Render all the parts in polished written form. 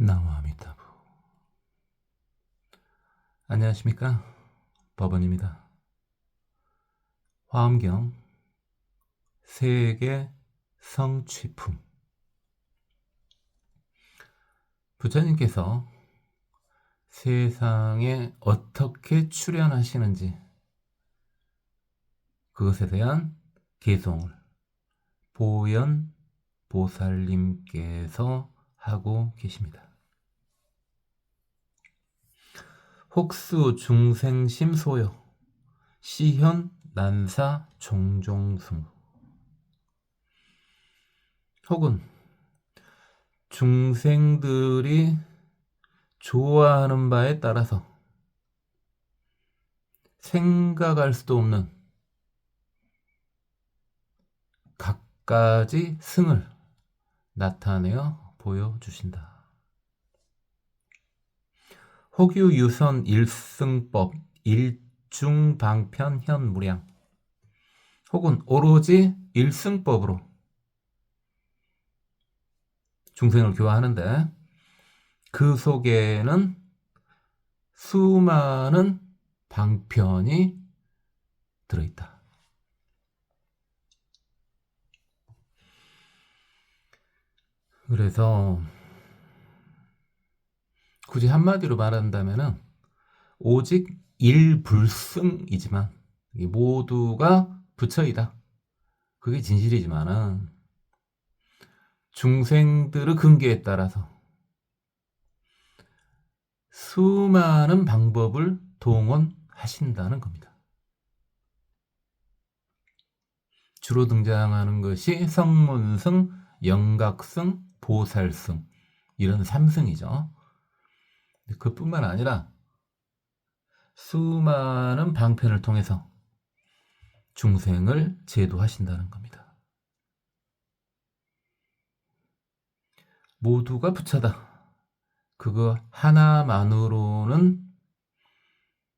나무아미타부. 안녕하십니까, 법원입니다. 화엄경 세계 성취품. 부처님께서 세상에 어떻게 출현하시는지 그것에 대한 개송을 보현 보살님께서 하고 계십니다. 혹수 중생심 소요 시현 난사 종종승. 혹은 중생들이 좋아하는 바에 따라서 생각할 수도 없는 갖가지 승을 나타내어 보여주신다. 혹유유선 일승법 일중방편현무량. 혹은 오로지 일승법으로 중생을 교화하는데 그 속에는 수많은 방편이 들어있다. 그래서 굳이 한마디로 말한다면 오직 일불승이지만 모두가 부처이다. 그게 진실이지만은 중생들의 근기에 따라서 수많은 방법을 동원하신다는 겁니다. 주로 등장하는 것이 성문승, 영각승, 보살승 이런 3승이죠. 그뿐만 아니라 수많은 방편을 통해서 중생을 제도하신다는 겁니다. 모두가 부처다. 그거 하나만으로는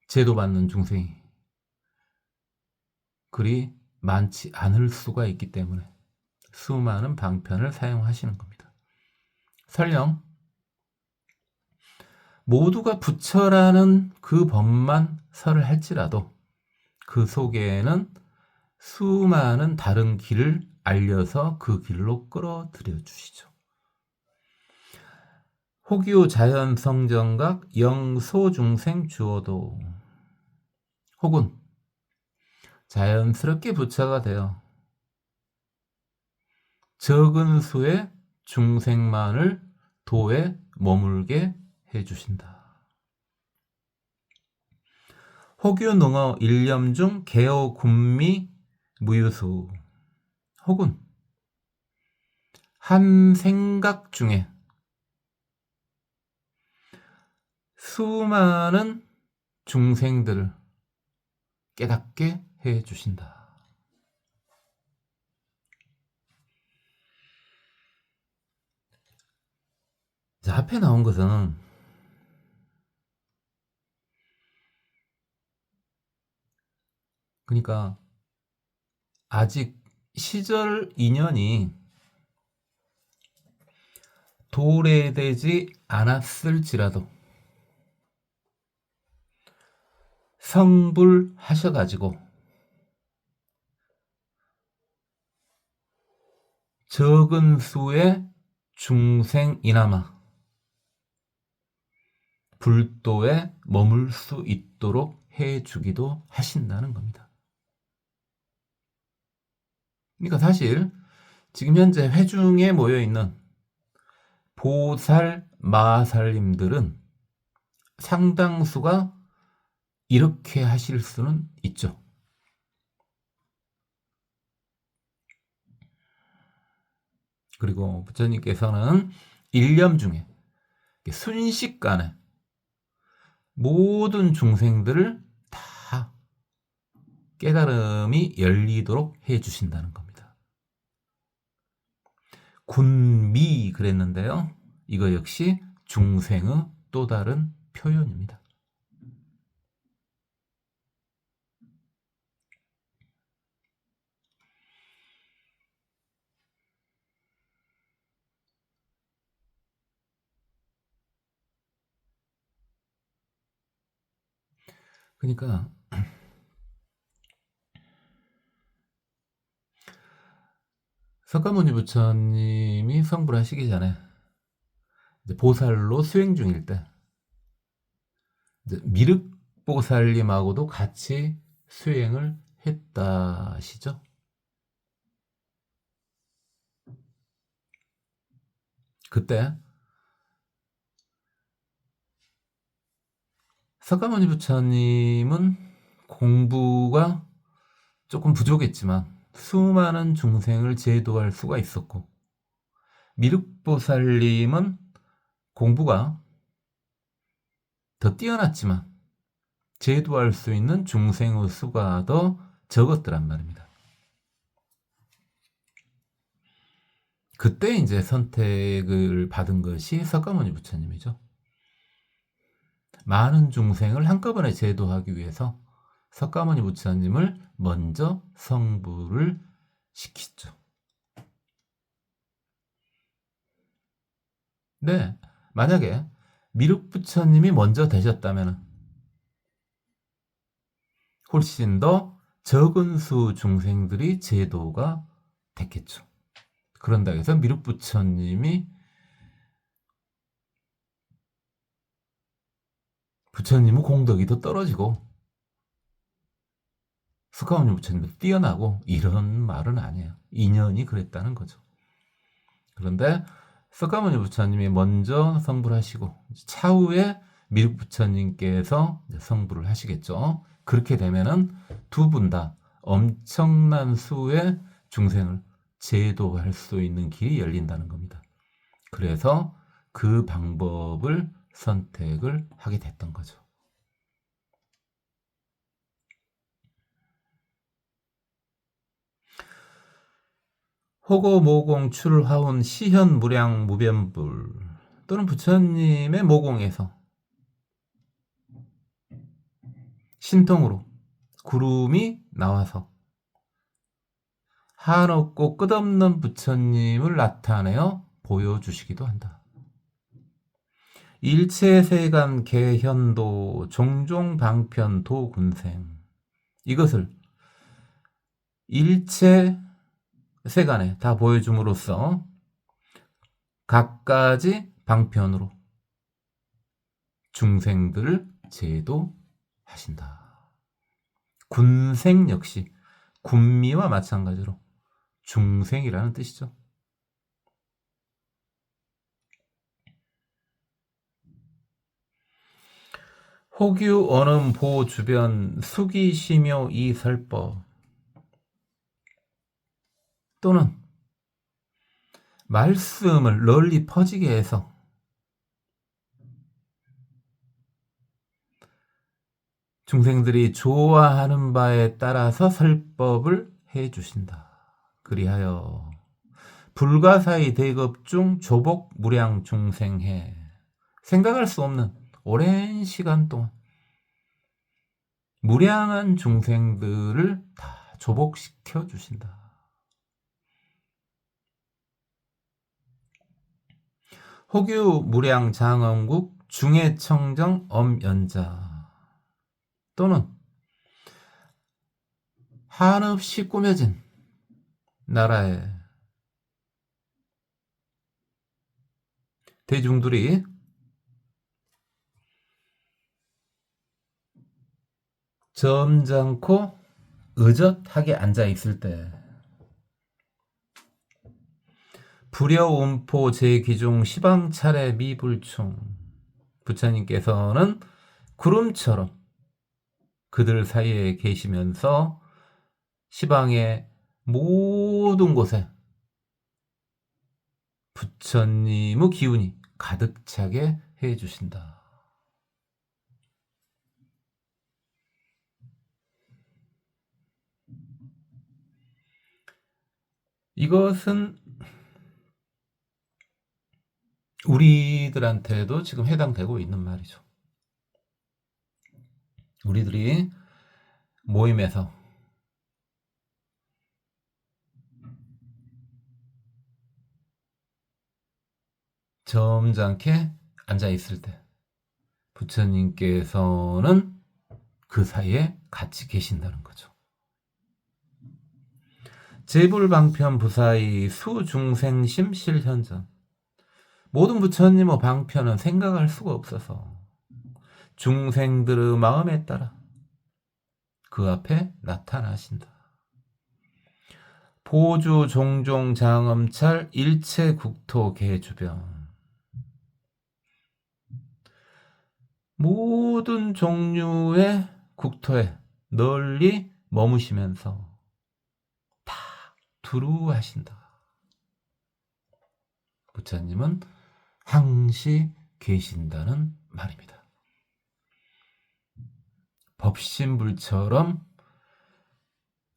제도받는 중생이 그리 많지 않을 수가 있기 때문에 수많은 방편을 사용하시는 겁니다. 설령 모두가 부처라는 그 법만 설을 할지라도 그 속에는 수많은 다른 길을 알려서 그 길로 끌어들여 주시죠. 혹유 자연성정각 영소중생 주어도. 혹은 자연스럽게 부처가 되어 적은 수의 중생만을 도에 머물게 해주신다. 혹유능어 일념중 개어군미 무유수. 혹은 한 생각 중에 수많은 중생들을 깨닫게 해주신다. 자, 앞에 나온 것은 그러니까 아직 시절 인연이 도래되지 않았을지라도 성불하셔가지고 적은 수의 중생이나마 불도에 머물 수 있도록 해주기도 하신다는 겁니다. 그러니까 사실 지금 현재 회중에 모여있는 보살, 마살님들은 상당수가 이렇게 하실 수는 있죠. 그리고 부처님께서는 일념 중에 순식간에 모든 중생들을 다 깨달음이 열리도록 해주신다는 겁니다. 군미 그랬는데요. 이거 역시 중생의 또 다른 표현입니다. 그러니까 석가모니 부처님이 성불 하시기 전에 이제 보살로 수행 중일 때 이제 미륵보살님하고도 같이 수행을 했다시죠. 그때 석가모니 부처님은 공부가 조금 부족했지만 수많은 중생을 제도할 수가 있었고, 미륵보살님은 공부가 더 뛰어났지만 제도할 수 있는 중생의 수가 더 적었더란 말입니다. 그때 이제 선택을 받은 것이 석가모니 부처님이죠. 많은 중생을 한꺼번에 제도하기 위해서 석가모니 부처님을 먼저 성불을 시켰죠. 네, 만약에 미륵 부처님이 먼저 되셨다면 훨씬 더 적은 수 중생들이 제도가 됐겠죠. 그런다 해서 미륵 부처님이 부처님의 공덕이 더 떨어지고 석가모니 부처님도 뛰어나고 이런 말은 아니에요. 인연이 그랬다는 거죠. 그런데 석가모니 부처님이 먼저 성불하시고 차후에 미륵 부처님께서 성불을 하시겠죠. 그렇게 되면은 두 분 다 엄청난 수의 중생을 제도할 수 있는 길이 열린다는 겁니다. 그래서 그 방법을 선택을 하게 됐던 거죠. 호고 모공 출화운 시현 무량 무변불 또는 부처님의 모공에서 신통으로 구름이 나와서 한없고 끝없는 부처님을 나타내어 보여주시기도 한다. 일체세간 개현도 종종 방편 도군생, 이것을 일체 세간에 다 보여줌으로써 각가지 방편으로 중생들을 제도하신다. 군생 역시 군미와 마찬가지로 중생이라는 뜻이죠. 호규 언음 보 주변 수기 심요 이설법 또는 말씀을 널리 퍼지게 해서 중생들이 좋아하는 바에 따라서 설법을 해주신다. 그리하여 불가사의 대급 중 조복 무량 중생해, 생각할 수 없는 오랜 시간 동안 무량한 중생들을 다 조복시켜 주신다. 호규 무량 장엄국 중해 청정 엄연자 또는 한없이 꾸며진 나라의 대중들이 점잖고 의젓하게 앉아 있을 때 불여운포 제기중 시방차례 미불충, 부처님께서는 구름처럼 그들 사이에 계시면서 시방의 모든 곳에 부처님의 기운이 가득 차게 해주신다. 이것은 우리들한테도 지금 해당되고 있는 말이죠. 우리들이 모임에서 점잖게 앉아 있을 때 부처님께서는 그 사이에 같이 계신다는 거죠. 제불방편 부사의 수중생심 실현전. 모든 부처님의 방편은 생각할 수가 없어서 중생들의 마음에 따라 그 앞에 나타나신다. 보주 종종 장엄찰 일체 국토 계주변. 모든 종류의 국토에 널리 머무시면서 다 두루하신다. 부처님은 항시 계신다는 말입니다. 법신불처럼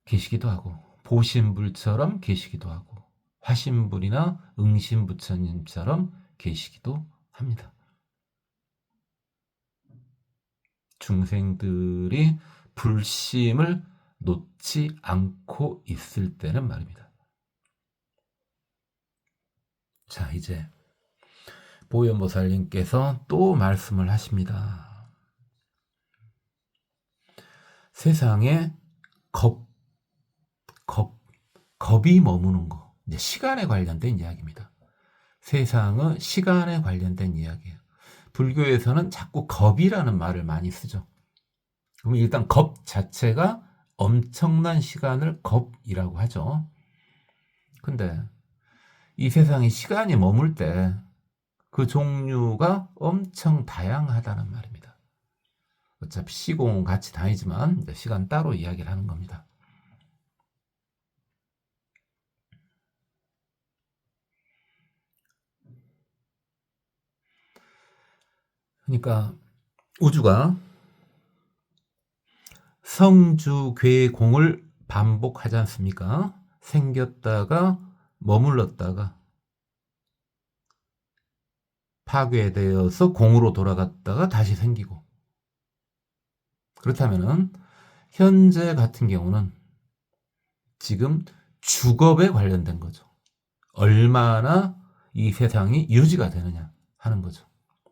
계시기도 하고 보신불처럼 계시기도 하고 화신불이나 응신부처님처럼 계시기도 합니다. 중생들이 불심을 놓지 않고 있을 때는 말입니다. 자, 이제 보현보살님께서 또 말씀을 하십니다. 세상에 겁이 머무는 거, 이제 시간에 관련된 이야기입니다. 세상은 시간에 관련된 이야기예요. 불교에서는 자꾸 겁이라는 말을 많이 쓰죠. 그럼 일단 겁 자체가 엄청난 시간을 겁이라고 하죠. 근데 이 세상에 시간이 머물 때 그 종류가 엄청 다양하다는 말입니다. 어차피 시공은 같이 다니지만 시간 따로 이야기를 하는 겁니다. 그러니까 우주가 성주괴공을 반복하지 않습니까? 생겼다가 머물렀다가 파괴되어서 공으로 돌아갔다가 다시 생기고. 그렇다면은 현재 같은 경우는 지금 주겁에 관련된 거죠. 얼마나 이 세상이 유지가 되느냐 하는 거죠.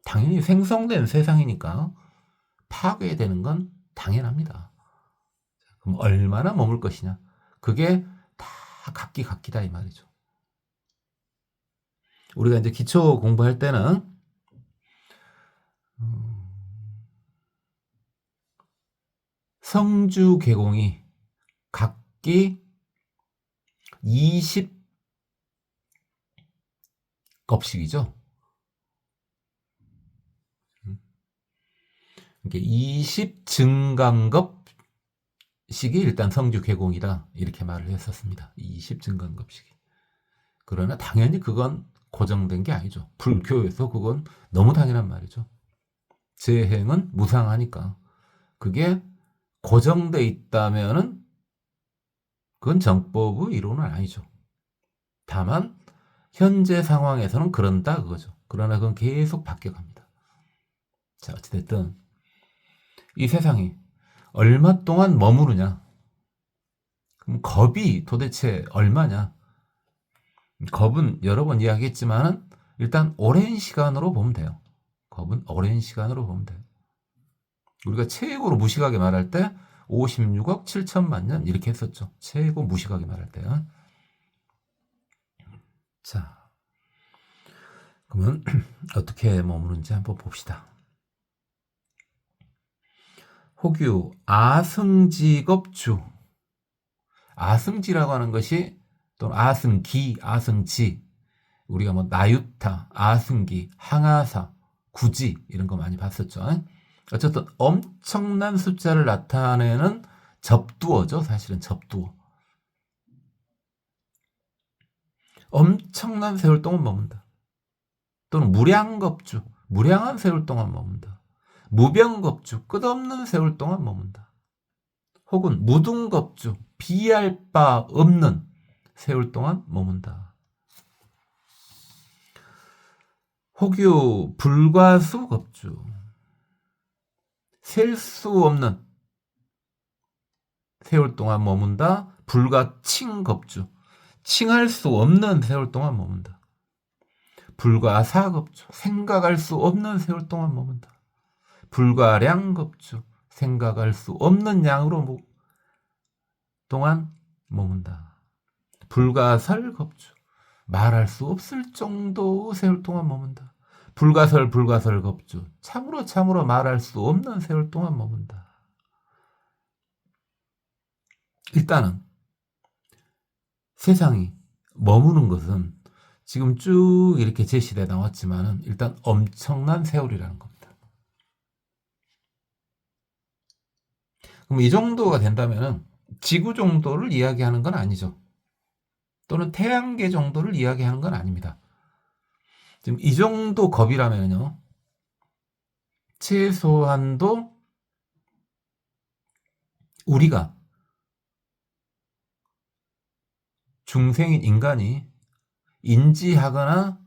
당연히 생성된 세상이니까 파괴되는 건 당연합니다. 그럼 얼마나 머물 것이냐? 그게 다 각기각기다 이 말이죠. 우리가 이제 기초 공부할 때는 성주괴공이 각기 20겁씩이죠. 이게 20증강겁씩이 일단 성주괴공이다 이렇게 말을 했었습니다. 20증강겁씩이. 그러나 당연히 그건 고정된 게 아니죠. 불교에서 그건 너무 당연한 말이죠. 재행은 무상하니까 그게 고정돼 있다면은 그건 정법의 이론은 아니죠. 다만 현재 상황에서는 그런다 그거죠. 그러나 그건 계속 바뀌어갑니다. 자, 어찌됐든 이 세상이 얼마 동안 머무르냐? 그럼 겁이 도대체 얼마냐? 겁은 여러 번 이야기했지만은 일단 오랜 시간으로 보면 돼요. 겁은 오랜 시간으로 보면 돼요. 우리가 최고로 무식하게 말할 때 56억 7천만 년 이렇게 했었죠. 최고 무식하게 말할 때요. 자, 그러면 어떻게 머무는지 한번 봅시다. 혹유 아승지겁주. 아승지라고 하는 것이 또는 아승기, 아승지. 우리가 뭐 나유타, 아승기, 항아사, 구지 이런 거 많이 봤었죠. 어쨌든 엄청난 숫자를 나타내는 접두어죠. 사실은 접두어. 엄청난 세월 동안 머문다. 또는 무량겁주, 무량한 세월 동안 머문다. 무병겁주, 끝없는 세월 동안 머문다. 혹은 무등겁주, 비할 바 없는 세월 동안 머문다. 혹유 불과수겁주, 셀 수 없는 세월 동안 머문다. 불가칭겁주, 칭할 수 없는 세월 동안 머문다. 불가사겁주, 생각할 수 없는 세월 동안 머문다. 불가량겁주, 생각할 수 없는 양으로 동안 머문다. 불가설겁주. 말할 수 없을 정도 세월 동안 머문다. 불가설겁주. 참으로 말할 수 없는 세월 동안 머문다. 일단은 세상이 머무는 것은 지금 쭉 이렇게 제시되어 나왔지만은 일단 엄청난 세월이라는 겁니다. 그럼 이 정도가 된다면은 지구 정도를 이야기하는 건 아니죠. 또는 태양계 정도를 이야기하는 건 아닙니다. 지금 이 정도 겁이라면요, 최소한도 우리가 중생인 인간이 인지하거나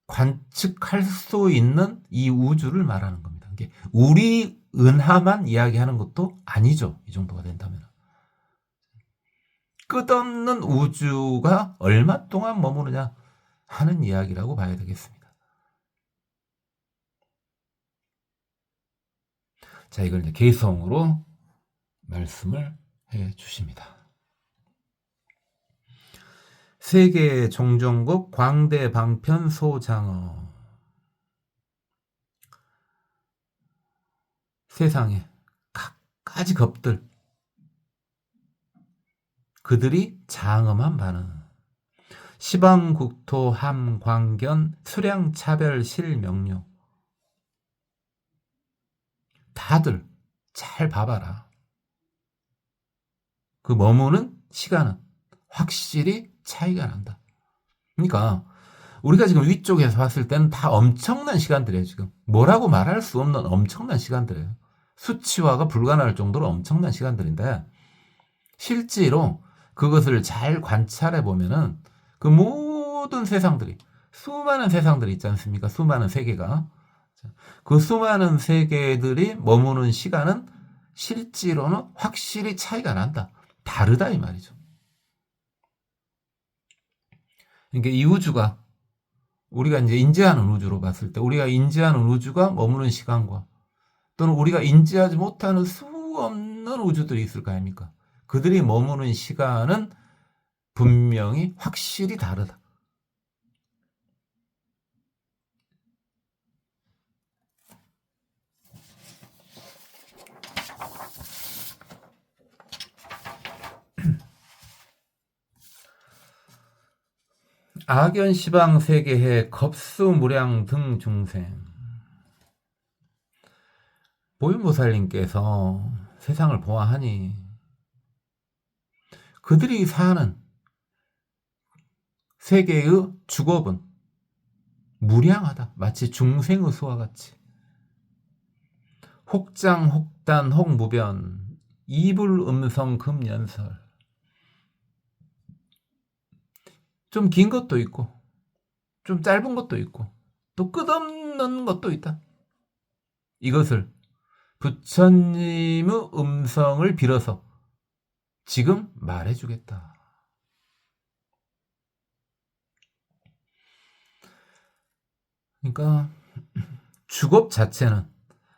관측할 수 있는 이 우주를 말하는 겁니다. 이게 우리 은하만 이야기하는 것도 아니죠. 이 정도가 된다면. 끝없는 우주가 얼마 동안 머무르냐 하는 이야기라고 봐야 되겠습니다. 자, 이걸 이제 개성으로 말씀을 해 주십니다. 세계 종정국 광대 방편 소장어. 세상에 갖가지 겁들, 그들이 장엄한 반응. 시방국토 함광견 수량차별 실명료. 다들 잘 봐봐라. 그 머무는 시간은 확실히 차이가 난다. 그러니까 우리가 지금 위쪽에서 봤을 때는 다 엄청난 시간들이에요. 지금 뭐라고 말할 수 없는 엄청난 시간들이에요. 수치화가 불가능할 정도로 엄청난 시간들인데, 실제로 그것을 잘 관찰해 보면은 그 모든 세상들이, 수많은 세상들이 있지 않습니까? 수많은 세계가. 그 수많은 세계들이 머무는 시간은 실제로는 확실히 차이가 난다. 다르다 이 말이죠. 그러니까 이 우주가, 우리가 이제 인지하는 우주로 봤을 때, 우리가 인지하는 우주가 머무는 시간과, 또는 우리가 인지하지 못하는 수 없는 우주들이 있을 거 아닙니까? 그들이 머무는 시간은 분명히 확실히 다르다. 악연 시방 세계해 겁수무량 등 중생. 보현보살님께서 세상을 보아하니 그들이 사는 세계의 주겁은 무량하다. 마치 중생의 수와 같이. 혹장 혹단 혹무변 이불 음성 금연설. 좀 긴 것도 있고 좀 짧은 것도 있고 또 끝없는 것도 있다. 이것을 부처님의 음성을 빌어서 지금 말해주겠다. 그러니까 주겁 자체는,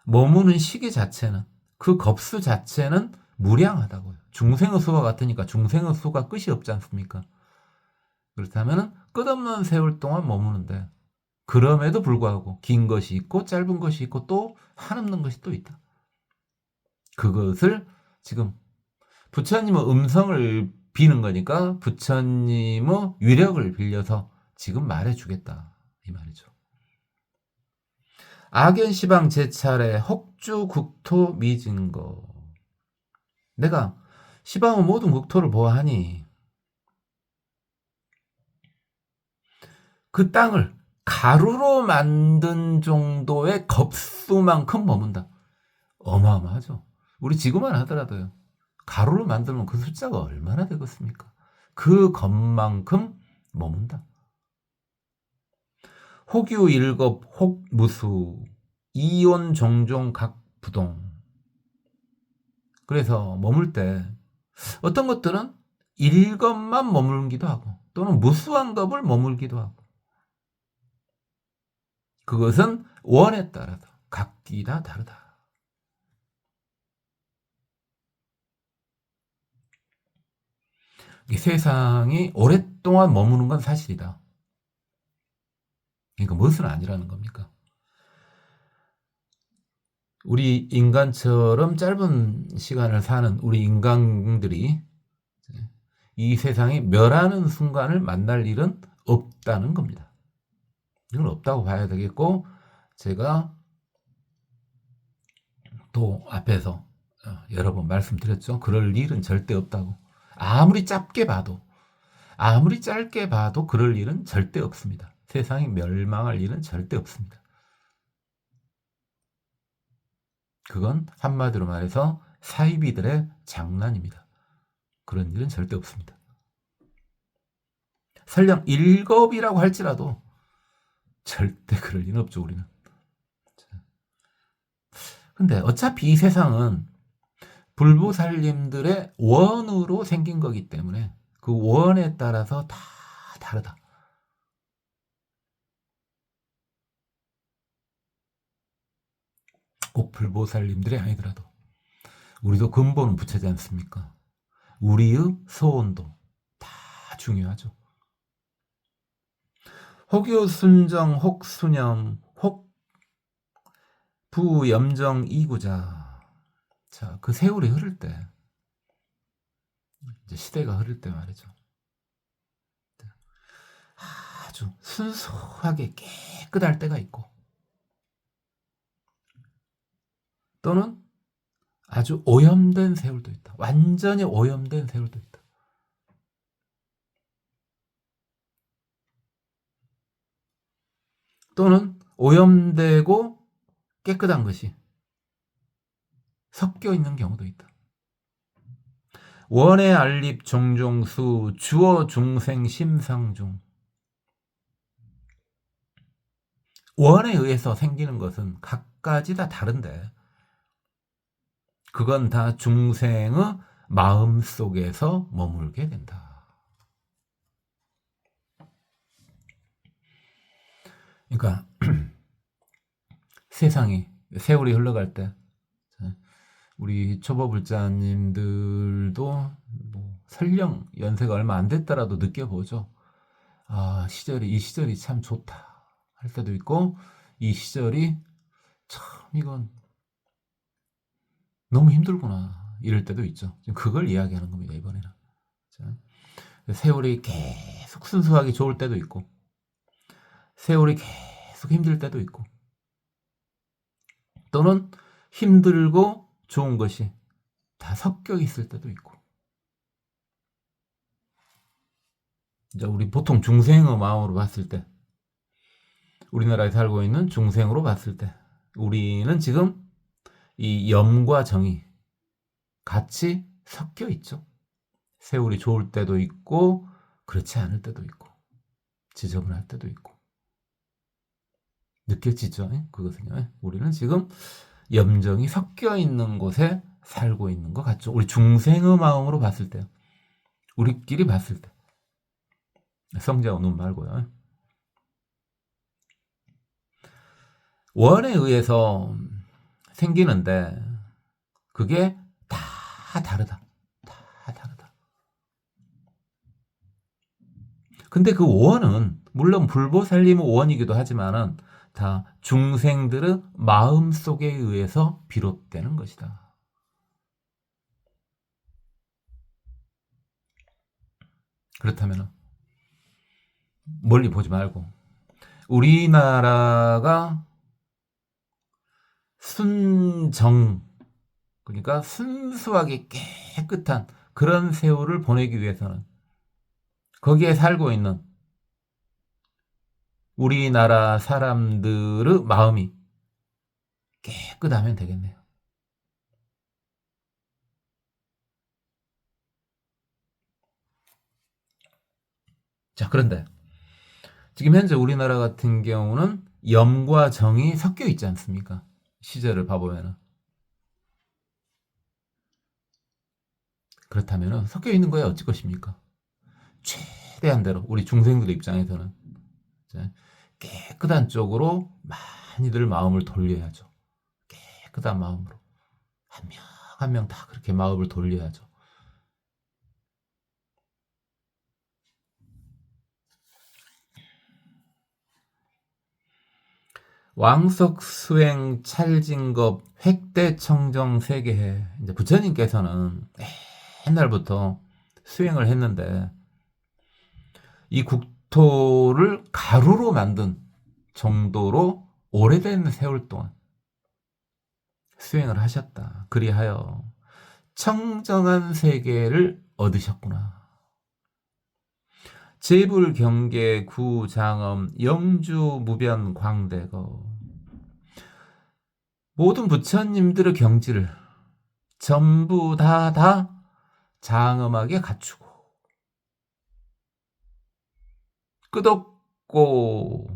머무는 시기 자체는, 그 겁수 자체는 무량하다고요. 중생의 수와 같으니까 중생의 수가 끝이 없지 않습니까? 그렇다면 끝없는 세월 동안 머무는데, 그럼에도 불구하고 긴 것이 있고 짧은 것이 있고 또 한없는 것이 또 있다. 그것을 지금 부처님의 음성을 비는 거니까 부처님의 위력을 빌려서 지금 말해주겠다 이 말이죠. 악연시방 제차례 혹주 국토 미진거. 내가 시방의 모든 국토를 보아하니 그 땅을 가루로 만든 정도의 겁수만큼 머문다. 어마어마하죠. 우리 지구만 하더라도요, 가루로 만들면 그 숫자가 얼마나 되겠습니까? 그 겁만큼 머문다. 혹유 일겁 혹무수 이온 종종 각 부동. 그래서 머물 때 어떤 것들은 일겁만 머물기도 하고 또는 무수한 겁을 머물기도 하고, 그것은 원에 따라서 각기 다 다르다. 이 세상이 오랫동안 머무는 건 사실이다. 그러니까 무엇은 아니라는 겁니까? 우리 인간처럼 짧은 시간을 사는 우리 인간들이 이 세상이 멸하는 순간을 만날 일은 없다는 겁니다. 이건 없다고 봐야 되겠고, 제가 또 앞에서 여러 번 말씀드렸죠. 그럴 일은 절대 없다고. 아무리 짧게 봐도, 아무리 짧게 봐도 그럴 일은 절대 없습니다. 세상이 멸망할 일은 절대 없습니다. 그건 한마디로 말해서 사이비들의 장난입니다. 그런 일은 절대 없습니다. 설령 일겁이라고 할지라도 절대 그럴 리는 없죠, 우리는. 근데 어차피 이 세상은 불보살님들의 원으로 생긴 거기 때문에 그 원에 따라서 다 다르다. 꼭 불보살님들이 아니더라도 우리도 근본은 부처지 않습니까? 우리의 소원도 다 중요하죠. 혹유순정 혹수념 혹부염정 이구자. 자, 그 세월이 흐를 때, 이제 시대가 흐를 때 말이죠. 아주 순수하게 깨끗할 때가 있고, 또는 아주 오염된 세월도 있다. 완전히 오염된 세월도 있다. 또는 오염되고 깨끗한 것이 섞여 있는 경우도 있다. 원의 알립 종종수 주어 중생 심상중. 원에 의해서 생기는 것은 각가지 다 다른데 그건 다 중생의 마음 속에서 머물게 된다. 그러니까 세상이 세월이 흘러갈 때 우리 초보불자님들도 뭐 설령 연세가 얼마 안 됐더라도 느껴보죠. 아, 이 시절이 참 좋다 할 때도 있고, 이 시절이 참 이건 너무 힘들구나 이럴 때도 있죠. 그걸 이야기하는 겁니다, 이번에는. 자, 세월이 계속 순수하게 좋을 때도 있고, 세월이 계속 힘들 때도 있고, 또는 힘들고 좋은 것이 다 섞여 있을 때도 있고. 이제 우리 보통 중생의 마음으로 봤을 때, 우리나라에 살고 있는 중생으로 봤을 때, 우리는 지금 이 염과 정이 같이 섞여 있죠. 세월이 좋을 때도 있고, 그렇지 않을 때도 있고, 지저분할 때도 있고. 느껴지죠? 그것은요. 우리는 지금 염정이 섞여 있는 곳에 살고 있는 것 같죠. 우리 중생의 마음으로 봤을 때요. 우리끼리 봤을 때. 성자와 눈 말고요. 원에 의해서 생기는데 그게 다 다르다. 다 다르다. 근데 그 원은 물론 불보살림의 원이기도 하지만은 다 중생들의 마음 속에 의해서 비롯되는 것이다. 그렇다면 멀리 보지 말고 우리나라가 순정, 그러니까 순수하게 깨끗한 그런 세월을 보내기 위해서는 거기에 살고 있는 우리나라 사람들의 마음이 깨끗하면 되겠네요. 자, 그런데 지금 현재 우리나라 같은 경우는 염과 정이 섞여 있지 않습니까? 시절을 봐보면은. 그렇다면 섞여 있는 거야 어찌 것입니까? 최대한대로 우리 중생들의 입장에서는 깨끗한 쪽으로 많이들 마음을 돌려야죠. 깨끗한 마음으로 한 명 한 명 다 그렇게 마음을 돌려야죠. 왕석수행 찰진겁 획대청정 세계해. 이제 부처님께서는 옛날부터 수행을 했는데 이 국토를 가루로 만든 정도로 오래된 세월 동안 수행을 하셨다. 그리하여 청정한 세계를 얻으셨구나. 제불 경계 구장엄 영주 무변 광대거. 모든 부처님들의 경지를 전부 다 장엄하게 갖추고 끝없고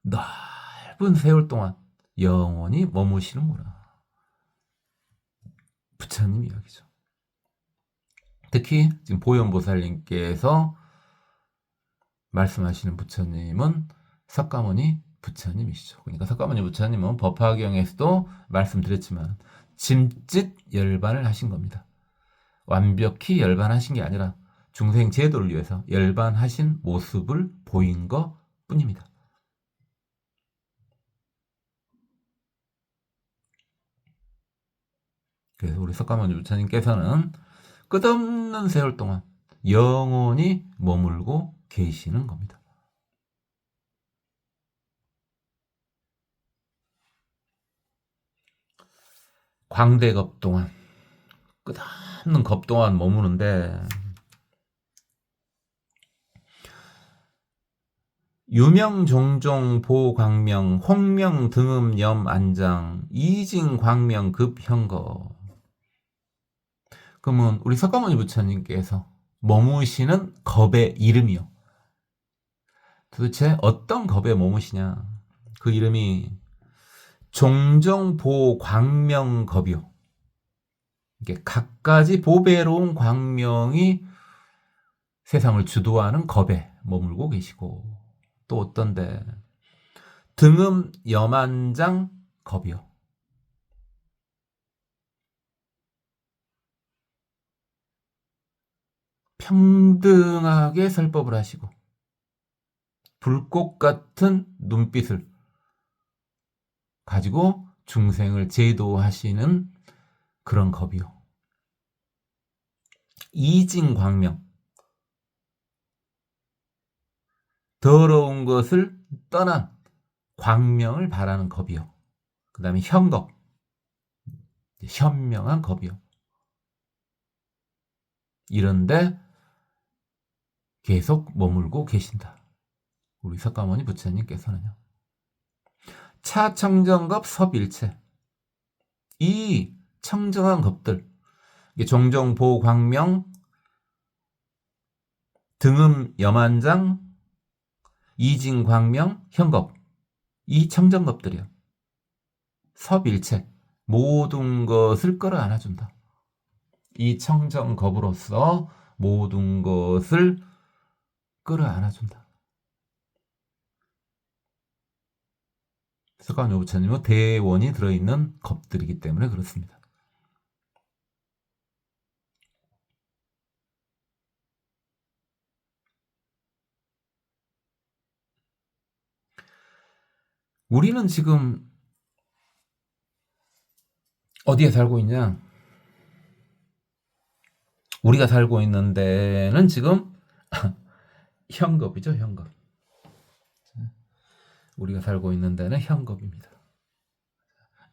넓은 세월 동안 영원히 머무시는구나. 부처님 이야기죠. 특히 지금 보현보살님께서 말씀하시는 부처님은 석가모니 부처님이시죠. 그러니까 석가모니 부처님은 법화경에서도 말씀드렸지만 짐짓 열반을 하신 겁니다. 완벽히 열반하신 게 아니라 중생 제도를 위해서 열반하신 모습을 보인 것 뿐입니다. 그래서 우리 석가모니 부처님께서는 끝없는 세월 동안 영원히 머물고 계시는 겁니다. 광대겁 동안 끝없는 겁 동안 머무는데 유명 종종 보광명 홍명 등음 염 안장 이징 광명 급현거. 그러면 우리 석가모니 부처님께서 머무시는 겁의 이름이요. 도대체 어떤 겁에 머무시냐? 그 이름이 종정보광명겁이요. 이게 갖가지 보배로운 광명이 세상을 주도하는 겁에 머물고 계시고, 또 어떤데 등음 염안장 겁이요. 평등하게 설법을 하시고 불꽃 같은 눈빛을 가지고 중생을 제도하시는 그런 겁이요. 이징광명, 더러운 것을 떠난 광명을 바라는 겁이요. 그 다음에 현겁, 현명한 겁이요. 이런데 계속 머물고 계신다. 우리 석가모니 부처님께서는요. 차청정겁 섭일체. 이 청정한 겁들, 종정보광명, 등음 염안장, 이징광명, 현겁, 이 청정겁들이요. 섭일체, 모든 것을 끌어안아준다. 이 청정겁으로서 모든 것을 끌어안아준다. 석가모니 부처님은 대원이 들어있는 겁들이기 때문에 그렇습니다. 우리는 지금 어디에 살고 있냐? 우리가 살고 있는 데는 지금 현겁이죠, 현겁. 우리가 살고 있는 데는 현겁입니다.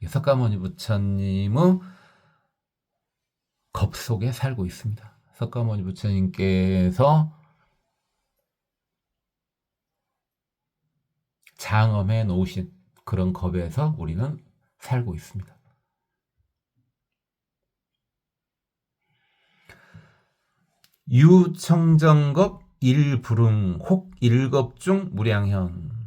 석가모니 부처님은 겁 속에 살고 있습니다. 석가모니 부처님께서 장엄해 놓으신 그런 겁에서 우리는 살고 있습니다. 유청정겁 일불응 혹 일겁중 무량현.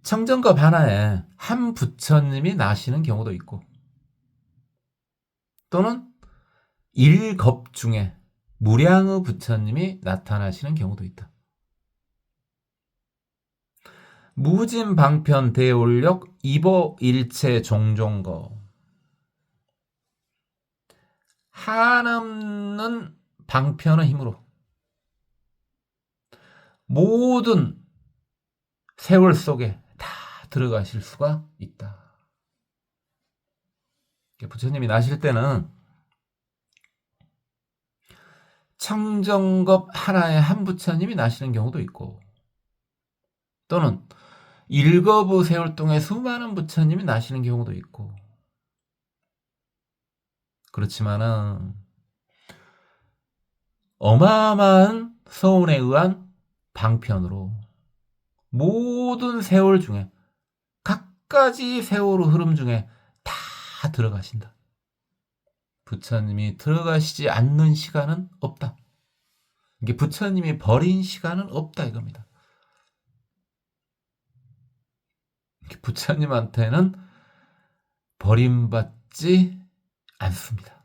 청정겁 하나에 한 부처님이 나시는 경우도 있고, 또는 일겁 중에 무량의 부처님이 나타나시는 경우도 있다. 무진방편 대올력 이보일체 종종거. 한없는 방편의 힘으로 모든 세월 속에 다 들어가실 수가 있다. 부처님이 나실 때는 청정겁 하나에 한 부처님이 나시는 경우도 있고, 또는 일거부 세월동에 수많은 부처님이 나시는 경우도 있고, 그렇지만은 어마어마한 서운에 의한 방편으로 모든 세월 중에 각가지 세월의 흐름 중에 다 들어가신다. 부처님이 들어가시지 않는 시간은 없다. 이게 부처님이 버린 시간은 없다 이겁니다. 부처님한테는 버림받지 않습니다.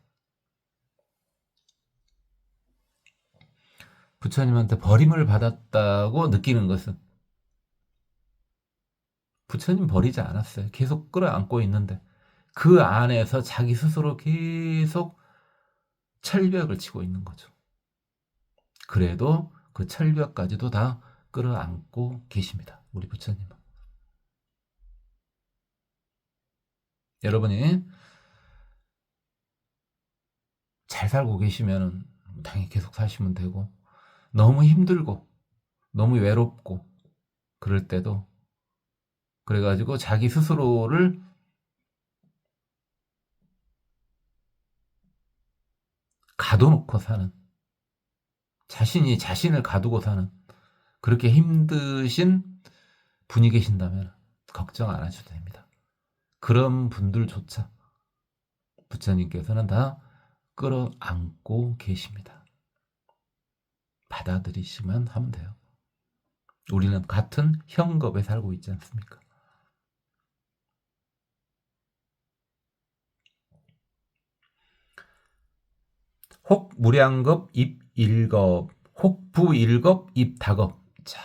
부처님한테 버림을 받았다고 느끼는 것은 부처님 버리지 않았어요. 계속 끌어안고 있는데 그 안에서 자기 스스로 계속 철벽을 치고 있는 거죠. 그래도 그 철벽까지도 다 끌어안고 계십니다. 우리 부처님은. 여러분이 잘 살고 계시면 당연히 계속 사시면 되고, 너무 힘들고 너무 외롭고 그럴 때도 그래가지고 자기 스스로를 가둬놓고 사는, 자신이 자신을 가두고 사는 그렇게 힘드신 분이 계신다면 걱정 안 하셔도 됩니다. 그런 분들조차 부처님께서는 다 끌어안고 계십니다. 받아들이시면 하면 돼요. 우리는 같은 형급에 살고 있지 않습니까? 혹 무량겁 입 일겁, 혹 부일겁 입 다겁. 자,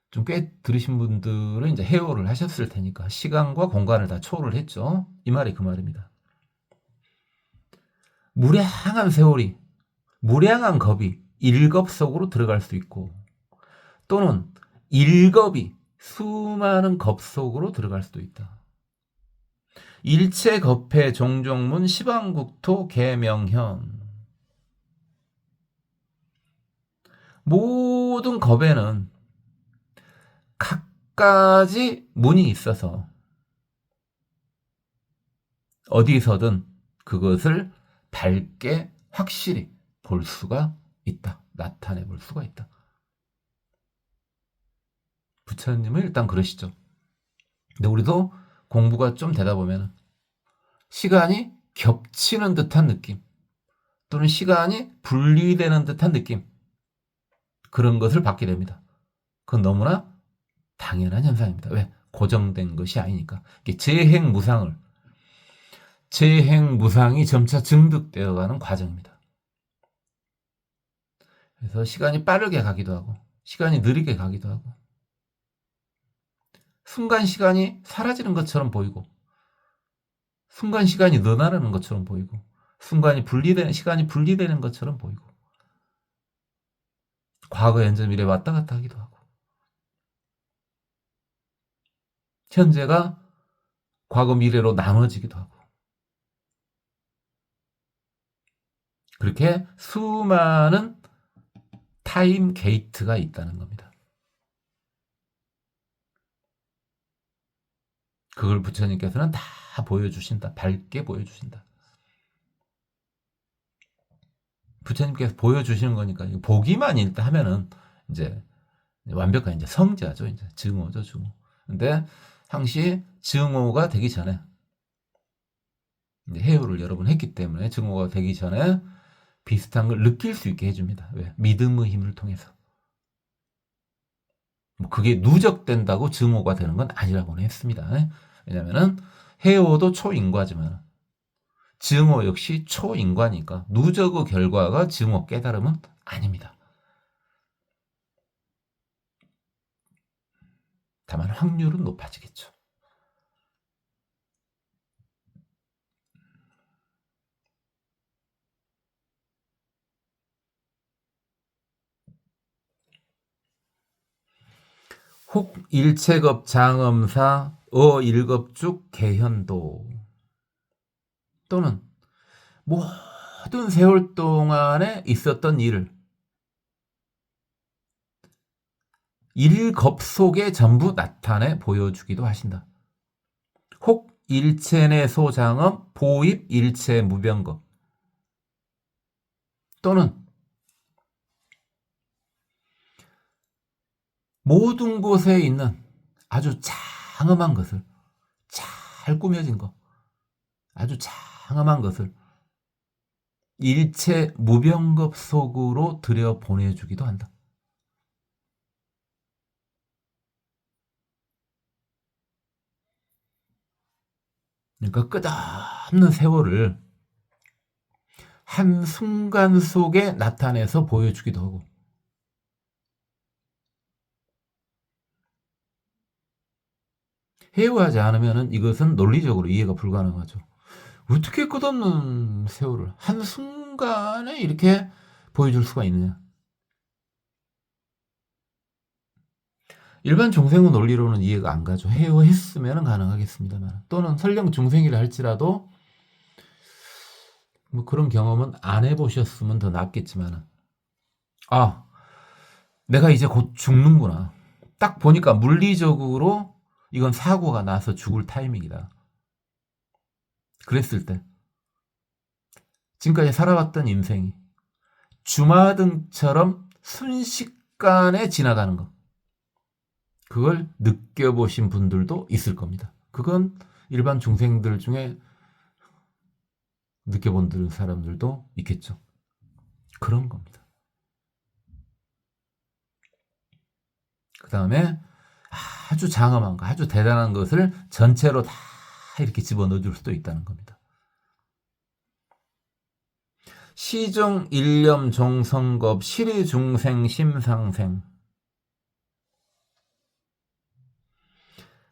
좀 꽤 들으신 분들은 이제 해오를 하셨을 테니까 시간과 공간을 다 초월을 했죠. 이 말이 그 말입니다. 무량한 세월이, 무량한 겁이 일겁 속으로 들어갈 수 있고, 또는 일겁이 수많은 겁 속으로 들어갈 수도 있다. 일체 겁해 종종문 시방국토 계명현. 모든 겁에는 각가지 문이 있어서 어디서든 그것을 밝게 확실히 볼 수가 있다. 나타내 볼 수가 있다. 부처님은 일단 그러시죠. 근데 우리도 공부가 좀 되다 보면 시간이 겹치는 듯한 느낌, 또는 시간이 분리되는 듯한 느낌, 그런 것을 받게 됩니다. 그건 너무나 당연한 현상입니다. 왜? 고정된 것이 아니니까. 재행무상이 점차 증득되어가는 과정입니다. 그래서 시간이 빠르게 가기도 하고 시간이 느리게 가기도 하고, 순간 시간이 사라지는 것처럼 보이고 순간 시간이 늘어나는 것처럼 보이고, 시간이 분리되는 것처럼 보이고, 과거, 현재, 미래 왔다 갔다 하기도 하고, 현재가 과거, 미래로 나눠지기도 하고, 그렇게 수많은 타임 게이트가 있다는 겁니다. 그걸 부처님께서는 다 보여주신다. 밝게 보여주신다. 부처님께서 보여주시는 거니까 보기만 일단 하면은 이제 완벽한 이제 성자죠. 이제 증오죠, 증오. 근데 항시 증오가 되기 전에, 이제 해오를 여러 번 했기 때문에 증오가 되기 전에 비슷한 걸 느낄 수 있게 해줍니다. 왜? 믿음의 힘을 통해서. 뭐 그게 누적된다고 증오가 되는 건 아니라고는 했습니다. 왜냐면은 해오도 초인과지만 증오 역시 초인과니까 누적의 결과가 증오 깨달음은 아닙니다. 다만 확률은 높아지겠죠. 혹 일체급 장엄사 어일겁죽 개현도 또는 모든 세월 동안에 있었던 일을 일겁 속에 전부 나타내 보여주기도 하신다. 혹 일체내 소장엄 보입 일체 무병겁 또는 모든 곳에 있는 아주 장엄한 것을 잘 꾸며진 것 아주 장엄한 것을 일체 무병겁 속으로 들여 보내주기도 한다. 그러니까 끝없는 세월을 한순간 속에 나타내서 보여주기도 하고 회유하지 않으면 이것은 논리적으로 이해가 불가능하죠. 어떻게 끝없는 세월을 한순간에 이렇게 보여줄 수가 있느냐. 일반 중생의 논리로는 이해가 안 가죠. 회유했으면 가능하겠습니다만 또는 설령 중생이라 할지라도 뭐 그런 경험은 안 해보셨으면 더 낫겠지만 아 내가 이제 곧 죽는구나. 딱 보니까 물리적으로 이건 사고가 나서 죽을 타이밍이다. 그랬을 때 지금까지 살아왔던 인생이 주마등처럼 순식간에 지나가는 것. 그걸 느껴보신 분들도 있을 겁니다. 그건 일반 중생들 중에 느껴본 사람들도 있겠죠. 그런 겁니다. 그 다음에 아주 장엄한 거, 아주 대단한 것을 전체로 다 이렇게 집어넣어줄 수도 있다는 겁니다. 시중 일념 종성겁 시리중생 심상생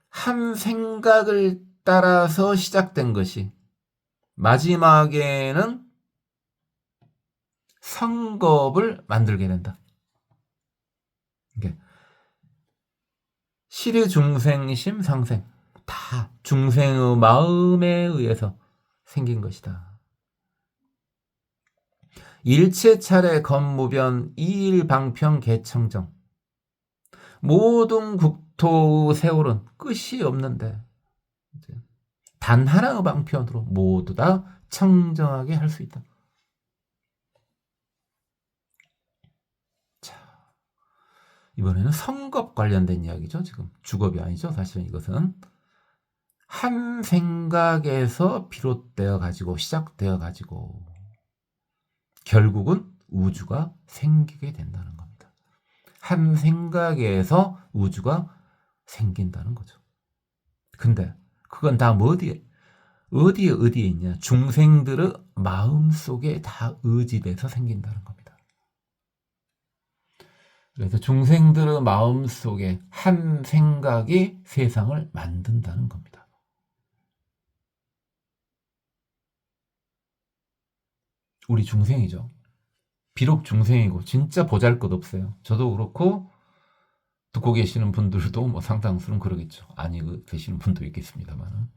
한 생각을 따라서 시작된 것이 마지막에는 성겁을 만들게 된다. 시리중생심 상생 다 중생의 마음에 의해서 생긴 것이다. 일체차례 건무변 이일방평 개청정 모든 국토의 세월은 끝이 없는데 단 하나의 방편으로 모두 다 청정하게 할 수 있다. 자, 이번에는 성겁 관련된 이야기죠. 지금 주겁이 아니죠. 사실은 이것은 한 생각에서 비롯되어 가지고 시작되어 가지고 결국은 우주가 생기게 된다는 겁니다. 한 생각에서 우주가 생긴다는 거죠. 근데 그건 다 어디에 있냐? 중생들의 마음속에 다 의지돼서 생긴다는 겁니다. 그래서 중생들의 마음속에 한 생각이 세상을 만든다는 겁니다. 우리 중생이죠. 비록 중생이고 진짜 보잘것없어요. 저도 그렇고 듣고 계시는 분들도 뭐 상당수는 그러겠죠. 아니 계시는 분도 있겠습니다만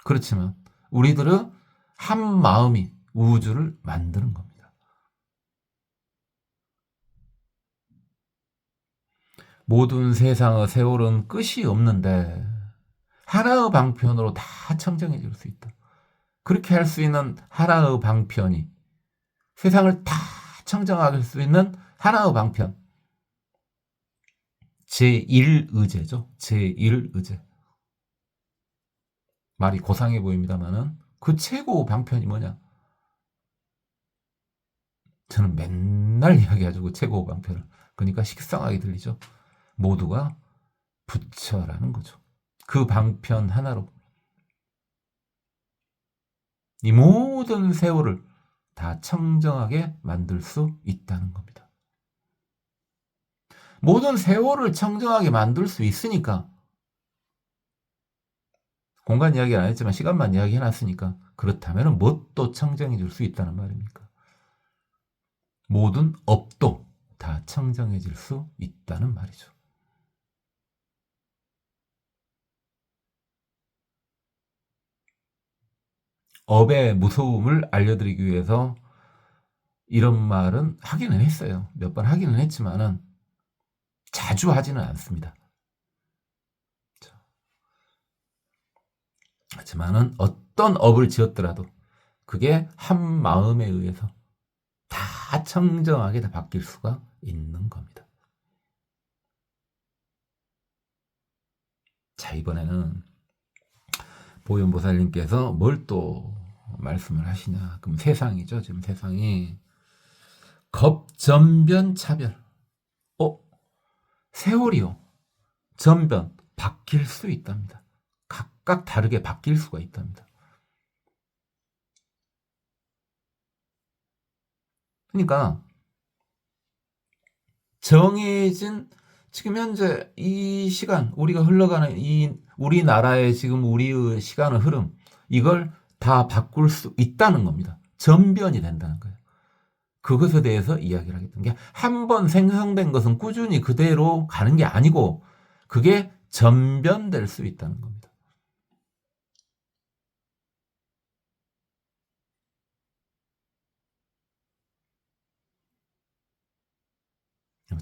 그렇지만 우리들은 한 마음이 우주를 만드는 겁니다. 모든 세상의 세월은 끝이 없는데 하나의 방편으로 다 청정해 줄 수 있다. 그렇게 할 수 있는 하나의 방편이 세상을 다 청정할 수 있는 하나의 방편 제1의제죠. 제1의제 말이 고상해 보입니다만은 그 최고 방편이 뭐냐? 저는 맨날 이야기하죠. 그 최고 방편을. 그러니까 식상하게 들리죠. 모두가 부처라는 거죠. 그 방편 하나로 이 모든 세월을 다 청정하게 만들 수 있다는 겁니다. 모든 세월을 청정하게 만들 수 있으니까 공간 이야기는 안 했지만 시간만 이야기해놨으니까 그렇다면 뭣도 청정해 줄 수 있다는 말입니까? 모든 업도 다 청정해질 수 있다는 말이죠. 업의 무서움을 알려드리기 위해서 이런 말은 하기는 했어요. 몇 번 하기는 했지만은 자주 하지는 않습니다. 하지만은 어떤 업을 지었더라도 그게 한 마음에 의해서 다 청정하게 다 바뀔 수가 있는 겁니다. 자, 이번에는 보현보살님께서 뭘 또 말씀을 하시냐. 그럼 세상이죠. 지금 세상이 겁전변 차별. 세월이요. 전변 바뀔 수 있답니다. 각각 다르게 바뀔 수가 있답니다. 그러니까 정해진 지금 현재 이 시간 우리가 흘러가는 이 우리나라의 지금 우리의 시간의 흐름 이걸 다 바꿀 수 있다는 겁니다. 전변이 된다는 거예요. 그것에 대해서 이야기를 하겠다는 게 한 번 생성된 것은 꾸준히 그대로 가는 게 아니고 그게 전변될 수 있다는 겁니다.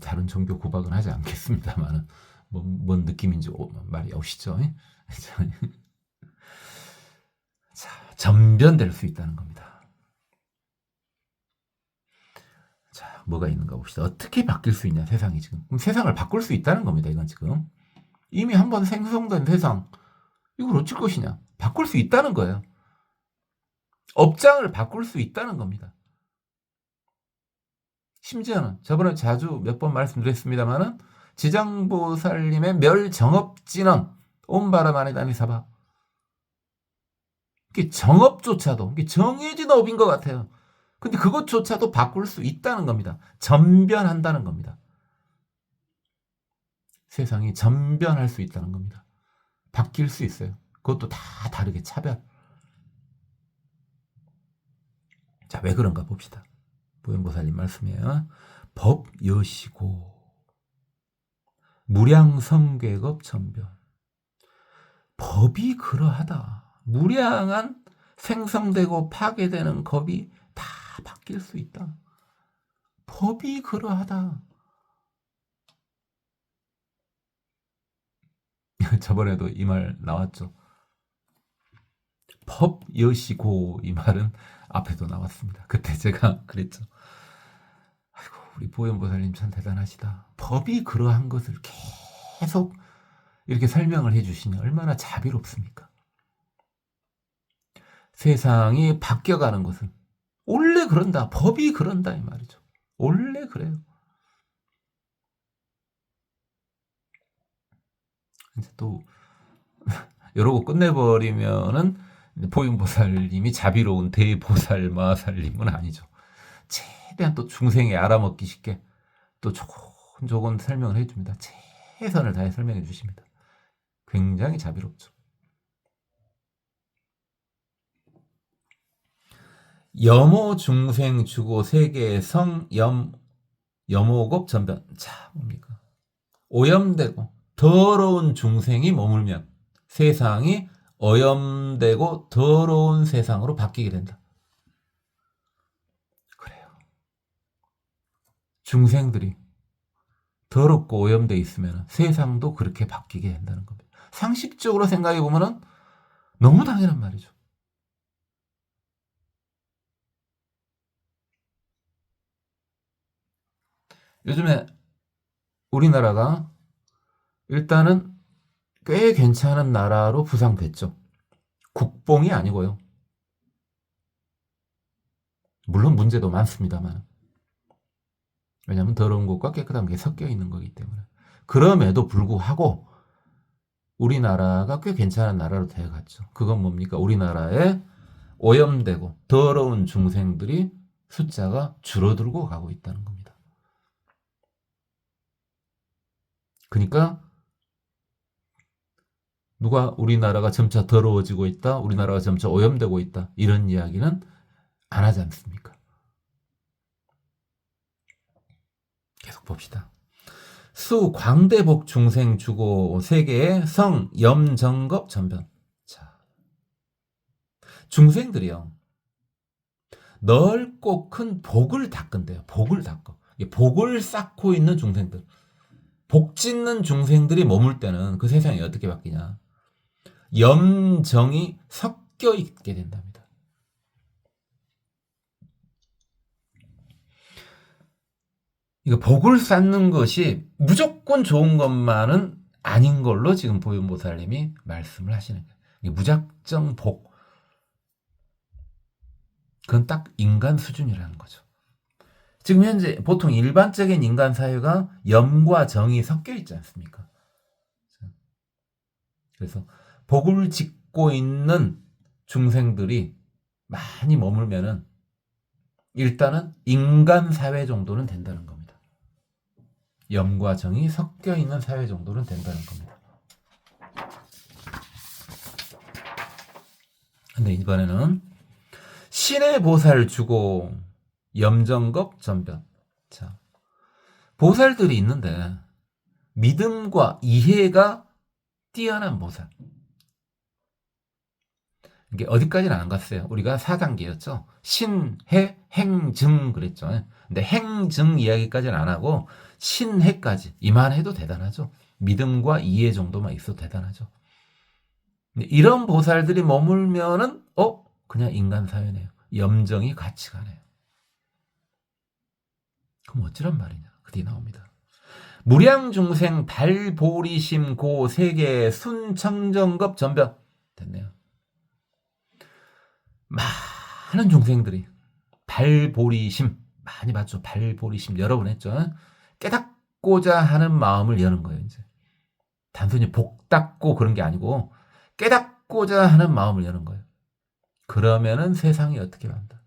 다른 종교 구박은 하지 않겠습니다만 뭔 느낌인지 말이 오시죠? 자, 전변될 수 있다는 겁니다. 자, 뭐가 있는가 봅시다. 어떻게 바뀔 수 있냐, 세상이 지금. 그럼 세상을 바꿀 수 있다는 겁니다, 이건 지금. 이미 한번 생성된 세상, 이걸 어쩔 것이냐. 바꿀 수 있다는 거예요. 업장을 바꿀 수 있다는 겁니다. 심지어는 저번에 자주 몇 번 말씀드렸습니다만은 지장보살님의 멸정업진언 온 바람 안에 다니 사바 이게 정업조차도 이게 정해진 업인 것 같아요. 근데 그것조차도 바꿀 수 있다는 겁니다. 전변한다는 겁니다. 세상이 전변할 수 있다는 겁니다. 바뀔 수 있어요. 그것도 다 다르게 차별. 자, 왜 그런가 봅시다. 보현보살님 말씀이에요. 법여시고 무량성괴급 전변. 법이 그러하다. 무량한 생성되고 파괴되는 법이 다 바뀔 수 있다. 법이 그러하다. 저번에도 이 말 나왔죠. 법여시고 이 말은 앞에도 나왔습니다. 그때 제가 그랬죠. 아이고 우리 보현보살님 참 대단하시다. 법이 그러한 것을 계속 이렇게 설명을 해주시니 얼마나 자비롭습니까? 세상이 바뀌어가는 것은 원래 그런다. 법이 그런다 이 말이죠. 원래 그래요. 이제 또 이러고 끝내버리면은 보현보살님이 자비로운 대보살 마살님은 아니죠. 최대한 또 중생에 알아먹기 쉽게 또 조곤조곤 설명을 해줍니다. 최선을 다해 설명해 주십니다. 굉장히 자비롭죠. 염호 중생 주고 세계의 성 염호급 전변. 자, 뭡니까? 오염되고 더러운 중생이 머물면 세상이 오염되고 더러운 세상으로 바뀌게 된다. 그래요. 중생들이 더럽고 오염되어 있으면 세상도 그렇게 바뀌게 된다는 겁니다. 상식적으로 생각해 보면 너무 당연한 말이죠. 요즘에 우리나라가 일단은 꽤 괜찮은 나라로 부상됐죠. 국뽕이 아니고요. 물론 문제도 많습니다만. 왜냐하면 더러운 것과 깨끗한 게 섞여 있는 거기 때문에. 그럼에도 불구하고 우리나라가 꽤 괜찮은 나라로 되어갔죠. 그건 뭡니까? 우리나라에 오염되고 더러운 중생들이 숫자가 줄어들고 가고 있다는 겁니다. 그러니까 누가 우리나라가 점차 더러워지고 있다, 우리나라가 점차 오염되고 있다 이런 이야기는 안 하지 않습니까? 계속 봅시다. 수 광대복 중생 주고 세계의 성 염정겁 전변. 자, 중생들이요. 넓고 큰 복을 닦은대요. 복을 닦어. 복을 쌓고 있는 중생들. 복 짓는 중생들이 머물 때는 그 세상이 어떻게 바뀌냐. 염정이 섞여 있게 된답니다. 이거 복을 쌓는 것이 무조건 좋은 것만은 아닌 걸로 지금 보현보살님이 말씀을 하시는 거예요. 무작정 복. 그건 딱 인간 수준이라는 거죠. 지금 현재 보통 일반적인 인간 사회가 염과 정이 섞여 있지 않습니까? 그래서 복을 짓고 있는 중생들이 많이 머물면은 일단은 인간 사회 정도는 된다는 겁니다. 염과 정이 섞여 있는 사회 정도는 된다는 겁니다. 근데 이번에는 신의 보살 주고 염정겁 전변. 자, 보살들이 있는데 믿음과 이해가 뛰어난 보살. 이게 어디까지는 안 갔어요. 우리가 4단계였죠. 신해, 행증 그랬죠. 근데 행증 이야기까지는 안 하고 신해까지 이만해도 대단하죠. 믿음과 이해 정도만 있어도 대단하죠. 이런 보살들이 머물면은 그냥 인간 사회네요. 염정이 같이 가네요. 그럼 어찌란 말이냐. 그 뒤에 나옵니다. 무량중생 발보리심 고 세계 순청정급 전변. 됐네요. 많은 중생들이 발보리심 많이 봤죠. 발보리심 여러 번 했죠. 깨닫고자 하는 마음을 여는 거예요. 이제 단순히 복 닦고 그런 게 아니고 깨닫고자 하는 마음을 여는 거예요. 그러면은 세상이 어떻게 된다?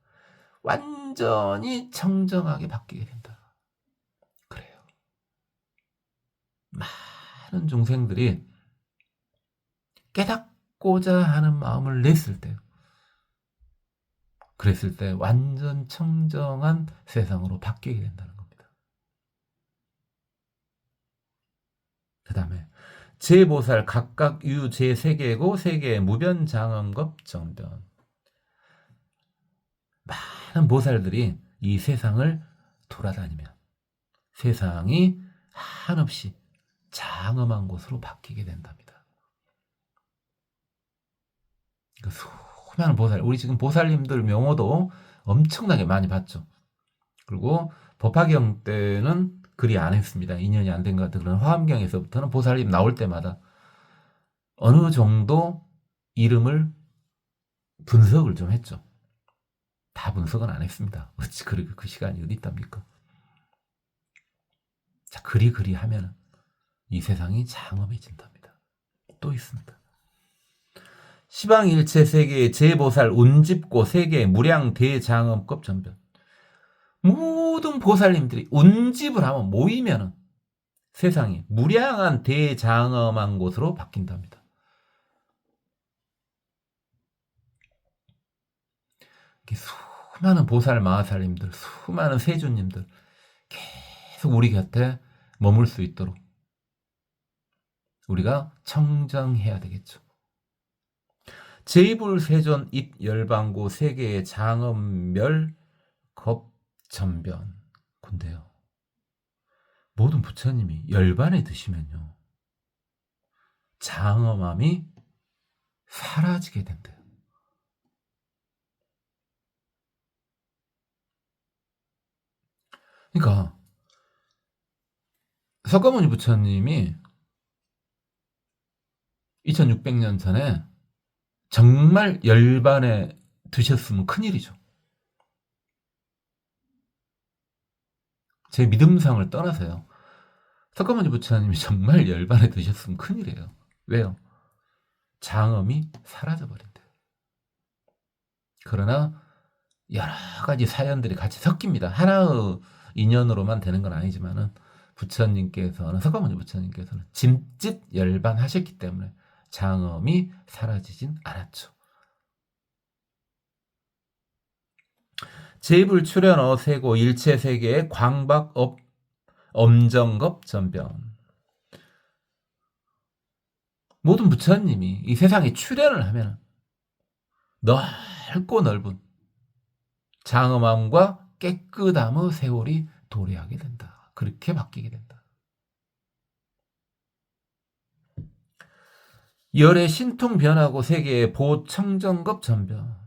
완전히 청정하게 바뀌게 된다. 그래요. 많은 중생들이 깨닫고자 하는 마음을 냈을 때요. 그랬을 때 완전 청정한 세상으로 바뀌게 된다는 겁니다. 그 다음에 제보살 각각 유 제3개고 세계의 무변장엄급 정변. 많은 보살들이 이 세상을 돌아다니면 세상이 한없이 장엄한 곳으로 바뀌게 된답니다. 수많은 보살, 우리 지금 보살님들 명호도 엄청나게 많이 봤죠. 그리고 법화경 때는 그리 안 했습니다. 2년이 안 된 것 같은 그런 화엄경에서부터는 보살님 나올 때마다 어느 정도 이름을 분석을 좀 했죠. 다 분석은 안 했습니다. 어찌 그 시간이 어디 있답니까? 자, 그리 하면 이 세상이 장엄해진답니다. 또 있습니다. 시방일체 세계의 제보살 운집고 세계의 무량 대장엄급 전변. 모든 보살님들이 운집을 하면 모이면 세상이 무량한 대장엄한 곳으로 바뀐답니다. 수많은 보살 마하살님들, 수많은 세주님들 계속 우리 곁에 머물 수 있도록 우리가 청정해야 되겠죠. 제불세존 입열방구 세계의 장엄멸 겁전변. 근데요, 모든 부처님이 열반에 드시면요 장엄함이 사라지게 된대요. 그러니까 석가모니 부처님이 2600년 전에 정말 열반에 드셨으면 큰일이죠. 제 믿음상을 떠나서요. 석가모니 부처님이 정말 열반에 드셨으면 큰일이에요. 왜요? 장엄이 사라져버린대요. 그러나 여러 가지 사연들이 같이 섞입니다. 하나의 인연으로만 되는 건 아니지만은 부처님께서는 석가모니 부처님께서는 짐짓 열반하셨기 때문에 장엄이 사라지진 않았죠. 제불 출현어 세고 일체 세계의 광박업 엄정겁 전변. 모든 부처님이 이 세상에 출현을 하면 맑고 넓은 장엄함과 깨끗함의 세월이 도래하게 된다. 그렇게 바뀌게 된다. 열의 신통 변하고 세계의 보청정급 전변.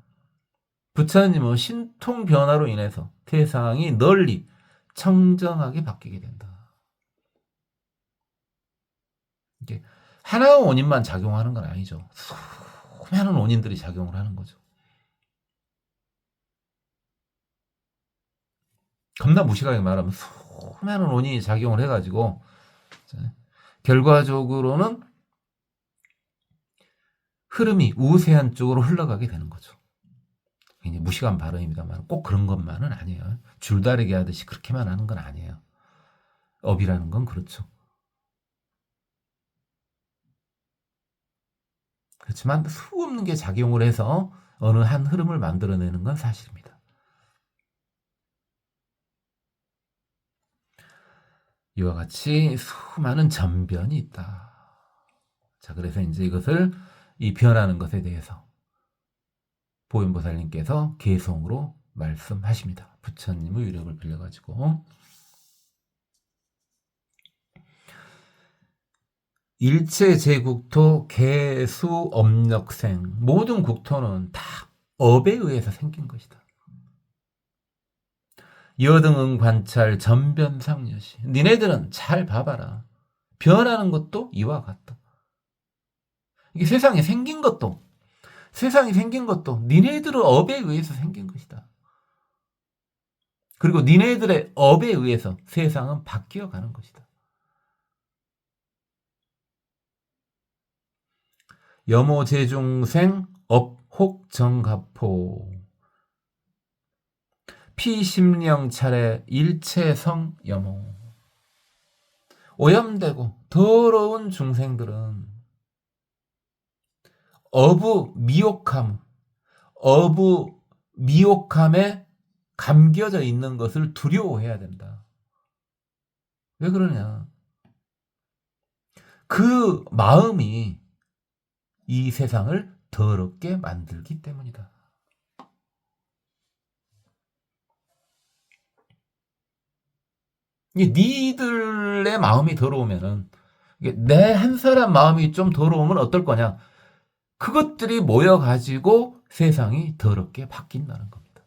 부처님은 신통 변화로 인해서 세상이 널리 청정하게 바뀌게 된다. 이게 하나의 원인만 작용하는 건 아니죠. 수많은 원인들이 작용을 하는 거죠. 겁나 무식하게 말하면 수많은 원인이 작용을 해가지고 결과적으로는 흐름이 우세한 쪽으로 흘러가게 되는 거죠. 굉장히 무식한 발언입니다만 꼭 그런 것만은 아니에요. 줄다리기 하듯이 그렇게만 하는 건 아니에요. 업이라는 건 그렇죠. 그렇지만 수없는 게 작용을 해서 어느 한 흐름을 만들어내는 건 사실입니다. 이와 같이 수많은 전변이 있다. 자, 그래서 이제 이것을 이 변하는 것에 대해서 보현보살님께서 개성으로 말씀하십니다. 부처님의 위력을 빌려가지고 일체 제국토 개수 업력생, 모든 국토는 다 업에 의해서 생긴 것이다. 여등은 관찰 전변상여시. 니네들은 잘 봐봐라. 변하는 것도 이와 같다. 이게 세상이 생긴 것도 니네들의 업에 의해서 생긴 것이다. 그리고 니네들의 업에 의해서 세상은 바뀌어가는 것이다. 여모제중생 업혹정갑포 피심령차례 일체성 여모. 오염되고 더러운 중생들은 미혹함에 감겨져 있는 것을 두려워해야 된다. 왜 그러냐? 그 마음이 이 세상을 더럽게 만들기 때문이다. 니들의 마음이 더러우면은, 내 한 사람 마음이 좀 더러우면 어떨 거냐? 그것들이 모여가지고 세상이 더럽게 바뀐다는 겁니다.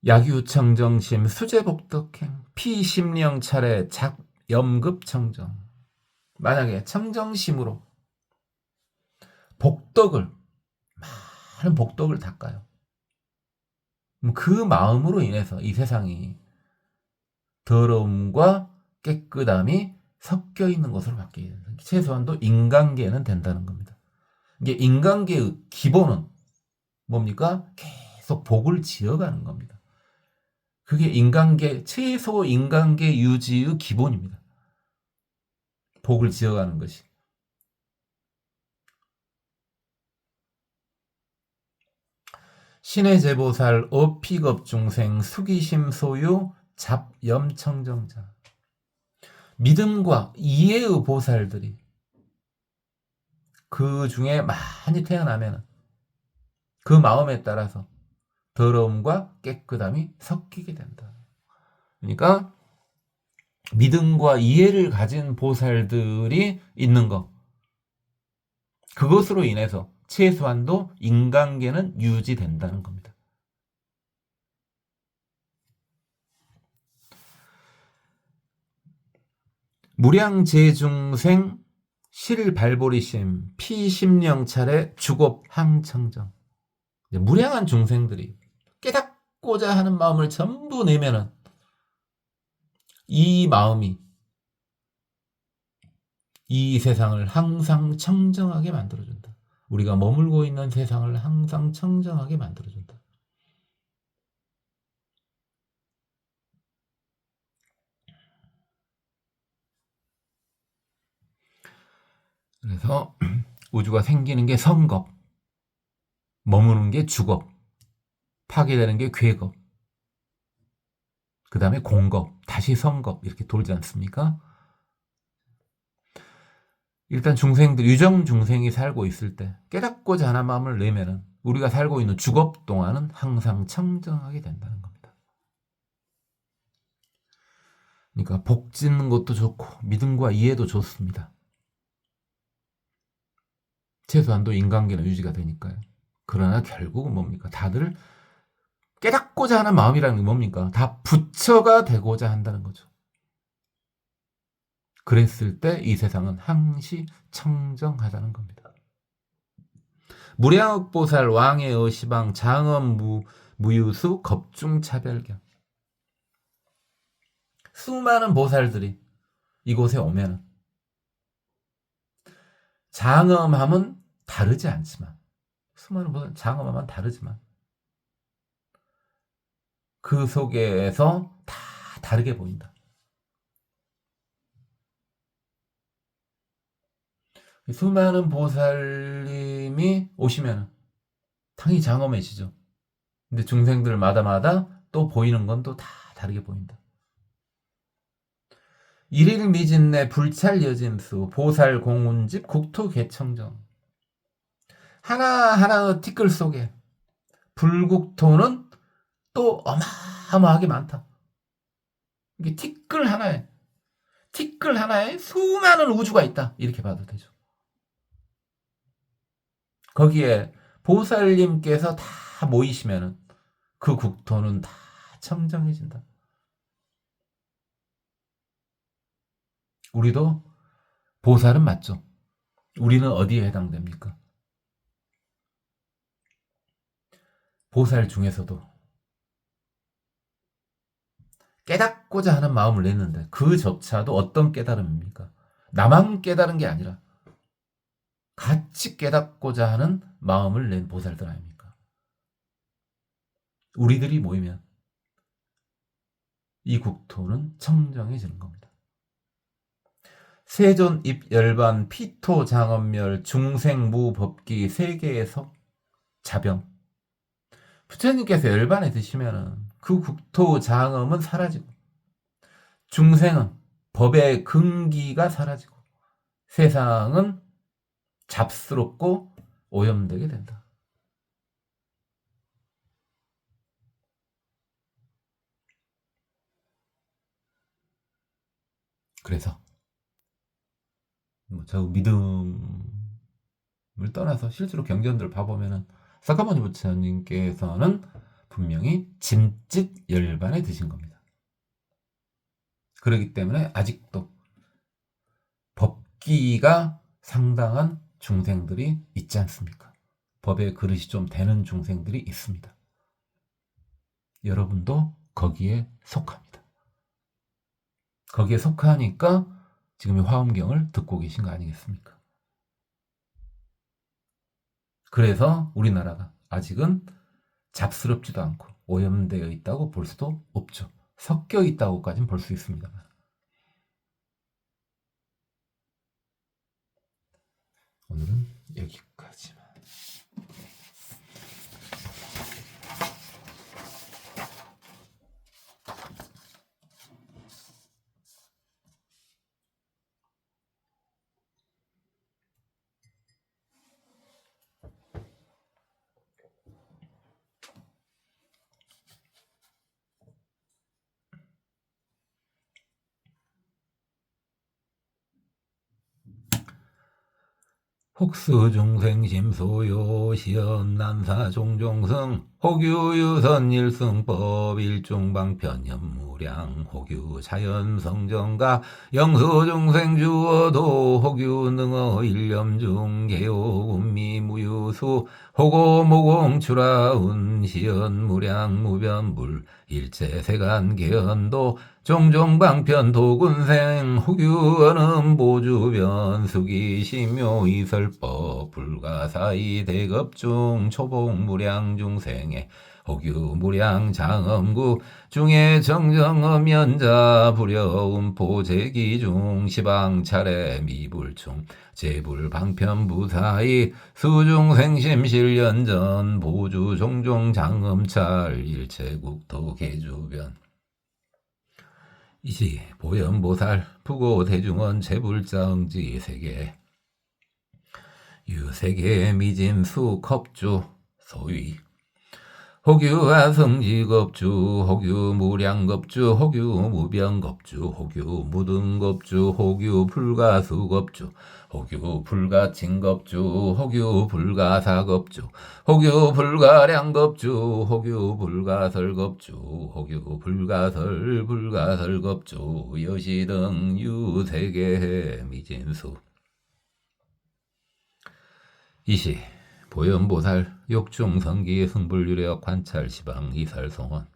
약유청정심 수제복덕행 피심령차례 작염급청정. 만약에 청정심으로 많은 복덕을 닦아요. 그 마음으로 인해서 이 세상이 더러움과 깨끗함이 섞여 있는 것으로 바뀌게 된다. 최소한도 인간계는 된다는 겁니다. 이게 인간계의 기본은 뭡니까? 계속 복을 지어가는 겁니다. 그게 최소 인간계 유지의 기본입니다. 복을 지어가는 것이. 신의 제보살 어픽업 중생 수기심 소유 잡염청정자. 믿음과 이해의 보살들이 그 중에 많이 태어나면 그 마음에 따라서 더러움과 깨끗함이 섞이게 된다. 그러니까 믿음과 이해를 가진 보살들이 있는 것, 그것으로 인해서 최소한도 인간계는 유지된다는 겁니다. 무량제중생 실발보리심 피심령차례 주겁항청정. 무량한 중생들이 깨닫고자 하는 마음을 전부 내면은 이 마음이 이 세상을 항상 청정하게 만들어준다. 우리가 머물고 있는 세상을 항상 청정하게 만들어준다. 그래서 우주가 생기는 게 성겁, 머무는 게 주겁, 파괴되는 게 괴겁. 그 다음에 공겁, 다시 성겁 이렇게 돌지 않습니까? 일단 중생들, 유정 중생이 살고 있을 때 깨닫고자 하는 마음을 내면은 우리가 살고 있는 주겁 동안은 항상 청정하게 된다는 겁니다. 그러니까 복 짓는 것도 좋고 믿음과 이해도 좋습니다. 최소한도 인간계는 유지가 되니까요. 그러나 결국은 뭡니까? 다들 깨닫고자 하는 마음이라는 게 뭡니까? 다 부처가 되고자 한다는 거죠. 그랬을 때 이 세상은 항시 청정하다는 겁니다. 무량억보살 왕의 어시방 장엄 무유수 겁중차별경. 수많은 보살들이 이곳에 오면 장엄함은 다르지 않지만, 수많은 보살 장엄함은 다르지만 그 속에서 다 다르게 보인다. 수많은 보살님이 오시면 당연히 장엄해지죠. 근데 중생들마다마다 또 보이는 건 또 다 다르게 보인다. 일일 미진내 불찰 여진수 보살 공운집 국토 개청정. 하나하나 티끌 속에 불국토는 또 어마어마하게 많다. 이게 티끌 하나에 수많은 우주가 있다. 이렇게 봐도 되죠. 거기에 보살님께서 다 모이시면은 그 국토는 다 청정해진다. 우리도 보살은 맞죠. 우리는 어디에 해당됩니까? 보살 중에서도 깨닫고자 하는 마음을 냈는데 그조차도 어떤 깨달음입니까? 나만 깨달은 게 아니라 같이 깨닫고자 하는 마음을 낸 보살들 아닙니까? 우리들이 모이면 이 국토는 청정해지는 겁니다. 세존 입열반 피토 장엄멸 중생무 법기 세계에서 자병. 부처님께서 열반에 드시면은 그 국토 장엄은 사라지고 중생은 법의 근기가 사라지고 세상은 잡스럽고 오염되게 된다. 그래서 저 믿음을 떠나서 실제로 경전들을 봐보면은 사카모니 부처님께서는 분명히 짐짓 열반에 드신 겁니다. 그렇기 때문에 아직도 법기가 상당한 중생들이 있지 않습니까? 법의 그릇이 좀 되는 중생들이 있습니다. 여러분도 거기에 속합니다. 거기에 속하니까 지금 이 화엄경을 듣고 계신 거 아니겠습니까? 그래서 우리나라가 아직은 잡스럽지도 않고 오염되어 있다고 볼 수도 없죠. 섞여 있다고까지는 볼 수 있습니다만. 오늘은 여기까지만. 혹수중생심소요 시연난사종종승 혹유유선 일승법 일중방편현무량 혹유자연성정가 영수중생주어도 혹유능어 일념중 개요운미무유수 호고모공추라운 시연무량무변불 일체세간개연도 종종방편 도군생 혹유언음 보주변 수기심묘 이설법 불가사의 대급중 초봉무량 중생의 혹유무량 장엄구 중에 정정엄 연자 불여운포 제기중 시방차례 미불충 제불방편부사의 수중생심실연전 보주 종종 장엄찰 일체국토 개주변 이시 보현보살 부고대중원 재불자응지 세계 유세계 미진수 겁주 소위 혹유와 성지겁주 혹유 무량겁주 혹유 무병겁주 혹유 무등겁주 혹유 불가수겁주 혹유 불가칭겁주 혹유 불가사겁주 혹유 불가량겁주 혹유 불가설겁주 혹유 불가설겁주 여시등 유세계 미진수 이시 보현보살 욕중성기 승불유력 관찰시방 이설송원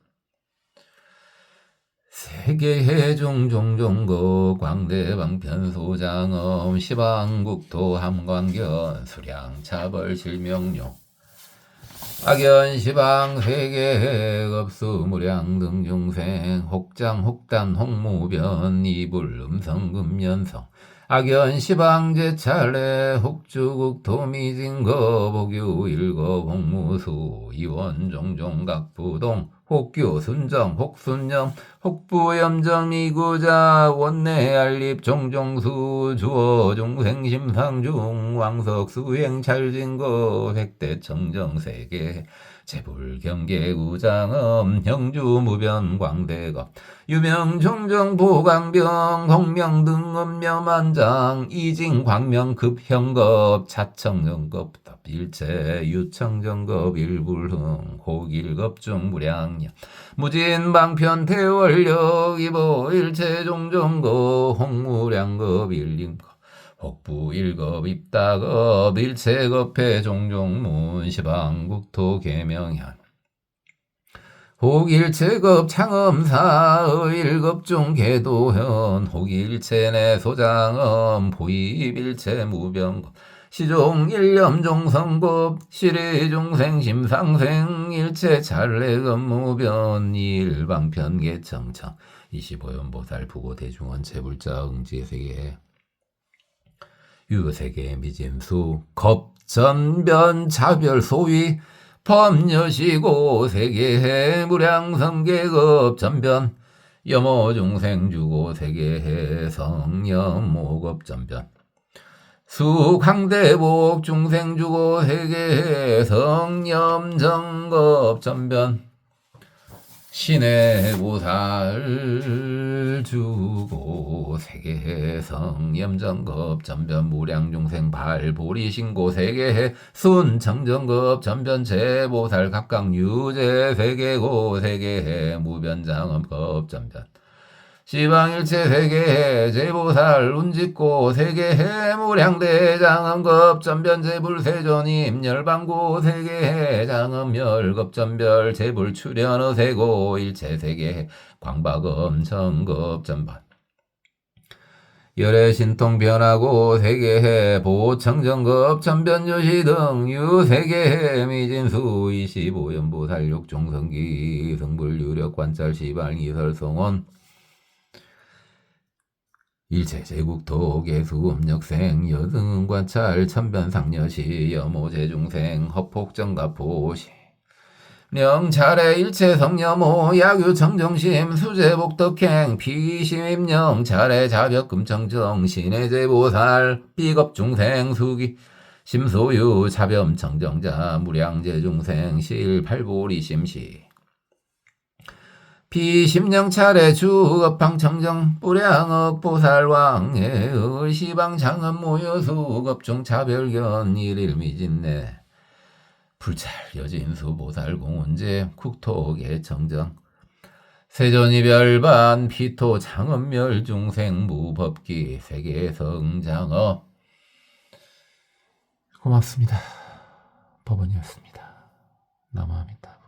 세계해 종종종거 광대방편소장엄 시방국토 함관견 수량차벌실명용 악연시방 세계급수무량 등중생 혹장 혹단 홍무변 이불음성금연성 악연시방제찰례 혹주국토미진거 복유 일거 홍무수 이원종종각부동 혹교 순정 혹순념 혹부염정 이구자 원내 알립 종종수 주어 중생심상중 왕석수행 찰진거 획대청정세계 재불경계구장엄 형주무변 광대겁 유명종정보강병 홍명등엄명만장 이징광명급형급 차청정급 일체 유청정급 일불흥 호길급중무량량 무진방편태월력 이보 일체종정급 홍무량급 일림급 혹부 1급 입다급 일체급회 종종문 시방국토 계명현 혹일체급 창음사 의일급중 계도현 혹일체내 소장엄 보입일체 무병급 시종일념종성급 시리중생심상생 일체찰례급 무변 일방편계청청 25연보살 부고대중원 재불자응지세계 유세계 미진수 겁전변 차별 소위 법여시고 세계해 무량성계급 전변 여모중생주고 세계해 성염모급 전변 수강대복 중생주고 세계해 성염정급 전변 신의 보살 주고 세계해 성염정급 전변 무량중생 발보리신고 세계해 순청정급 전변 제보살 갑각유제 세계고 세계해 무변장엄급 전변 시방일체 세계해 제보살 운짓고 세계해 무량대장엄급 전변 제불세존임 열방고 세계해 장엄열급 전별 제불출현어 세고 일체 세계해 광박엄 정급 전반 열애신통 변하고 세계해 보청정급 전변요시 등 유세계해 미진수 25연보살 욕종성기 성불유력 관찰 시방 이설송원 일체 제국토 개수 음력생 여등 관찰 천변상여시 여모제중생 허폭정가포시 명찰의 일체 성여모 야규청정심 수제복덕행 피심임령 차례 자벽금청정 신의제보살 비겁중생 수기 심소유 차변청정자 무량제중생 실팔보리심시 비심령차례 주업방청정 뿌량업 보살왕의 시방장엄 모여수급중 차별견 일일미진내 불찰 여진수 보살공운제 국토계청정 세존이별반 피토 장엄멸중생 무법기 세계성장업 고맙습니다. 법원이었습니다. 남아합니다.